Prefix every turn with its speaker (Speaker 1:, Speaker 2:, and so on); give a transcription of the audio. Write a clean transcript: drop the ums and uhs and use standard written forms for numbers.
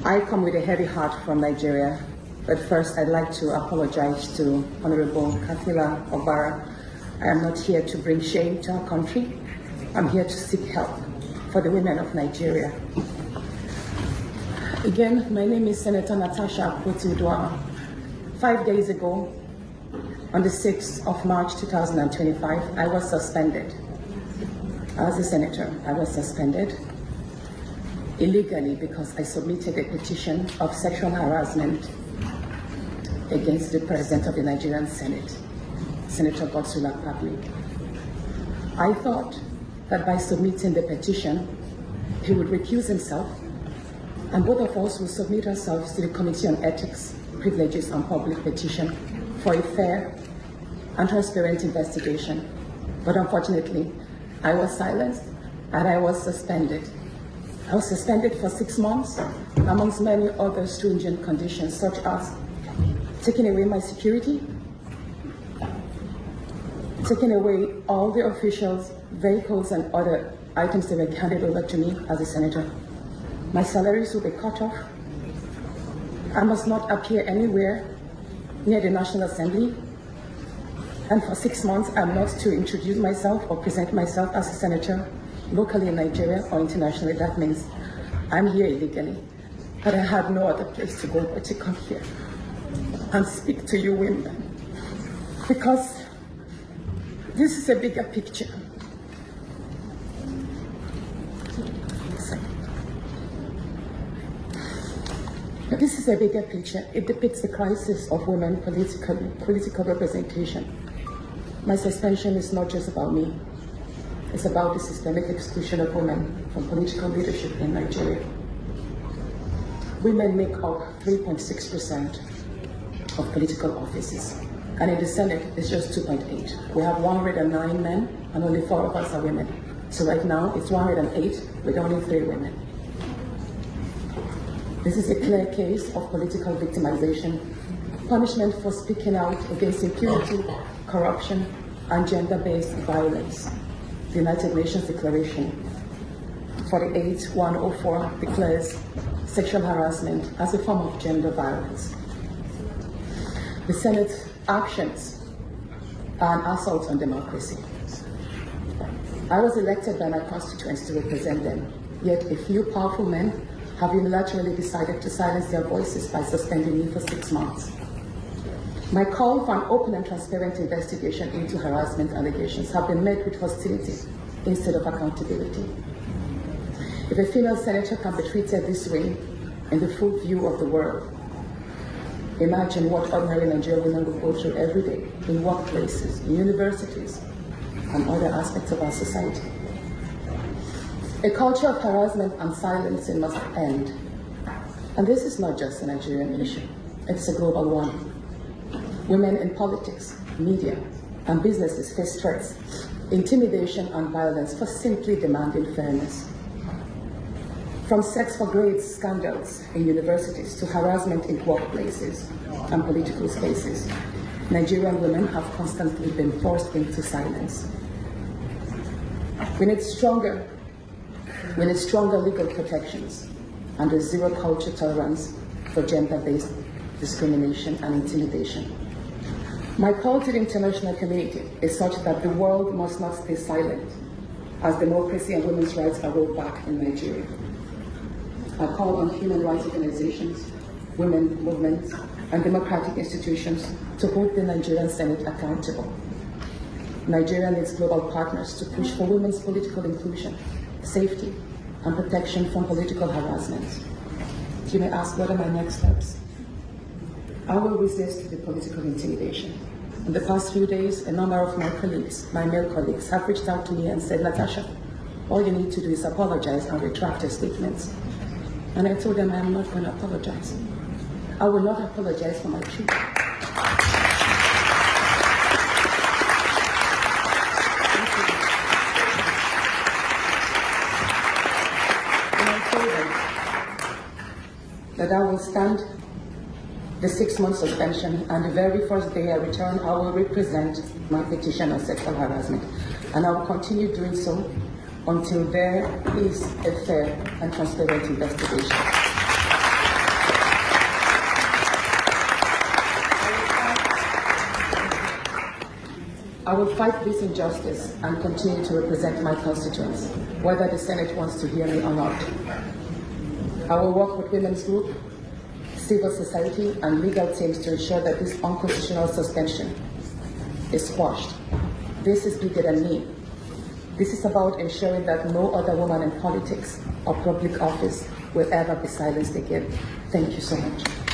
Speaker 1: I come with a heavy heart from Nigeria, but first I'd like to apologize to Honorable Kafila Obara. I am not here to bring shame to our country. I'm here to seek help for the women of Nigeria. Again, my name is Senator Natasha Akpoti. 5 days ago, on the 6th of March 2025, I was suspended. As a senator, I was suspended illegally because I submitted a petition of sexual harassment against the President of the Nigerian Senate, Senator Akpabio. I thought that by submitting the petition, he would recuse himself, and both of us will submit ourselves to the Committee on Ethics, Privileges and Public Petition for a fair and transparent investigation. But unfortunately, I was silenced and I was suspended. I was suspended for 6 months, amongst many other stringent conditions, such as taking away my security, taking away all the officials, vehicles, and other items that were handed over to me as a senator. My salaries will be cut off. I must not appear anywhere near the National Assembly. And for 6 months, I'm not to introduce myself or present myself as a senator locally in Nigeria or internationally. That means I'm here illegally. But I had no other place to go but to come here and speak to you women. Because this is a bigger picture. This is a bigger picture. It depicts the crisis of women political representation. My suspension is not just about me. It's about the systemic exclusion of women from political leadership in Nigeria. Women make up 3.6% of political offices, and in the Senate, it's just 2.8. We have 109 men, and only 4 of us are women. So right now, it's 108 with only 3 women. This is a clear case of political victimization, punishment for speaking out against impunity, corruption, and gender-based violence. The United Nations Declaration 48/104 declares sexual harassment as a form of gender violence. The Senate's actions are an assault on democracy. I was elected by my constituents to represent them, yet a few powerful men have unilaterally decided to silence their voices by suspending me for 6 months. My call for an open and transparent investigation into harassment allegations have been met with hostility instead of accountability. If a female senator can be treated this way in the full view of the world, imagine what ordinary Nigerian women will go through every day in workplaces, in universities, and other aspects of our society. A culture of harassment and silencing must end. And this is not just a Nigerian issue, it's a global one. Women in politics, media, and businesses face threats, intimidation, and violence for simply demanding fairness. From sex for grades scandals in universities to harassment in workplaces and political spaces, Nigerian women have constantly been forced into silence. We need stronger legal protections and a zero culture tolerance for gender-based discrimination and intimidation. My call to the international community is such that the world must not stay silent as democracy and women's rights are rolled back in Nigeria. I call on human rights organizations, women movements, and democratic institutions to hold the Nigerian Senate accountable. Nigeria needs global partners to push for women's political inclusion, safety, and protection from political harassment. You may ask, what are my next steps? I will resist the political intimidation. In the past few days, a number of my colleagues, my male colleagues, have reached out to me and said, Natasha, all you need to do is apologize and retract your statements. And I told them I'm not going to apologize. I will not apologize for my truth. That I will stand the 6-month suspension, and the very first day I return, I will represent my petition on sexual harassment. And I will continue doing so until there is a fair and transparent investigation. I will fight this injustice and continue to represent my constituents, whether the Senate wants to hear me or not. I will work with women's groups, civil society, and legal teams to ensure that this unconstitutional suspension is quashed. This is bigger than me. This is about ensuring that no other woman in politics or public office will ever be silenced again. Thank you so much.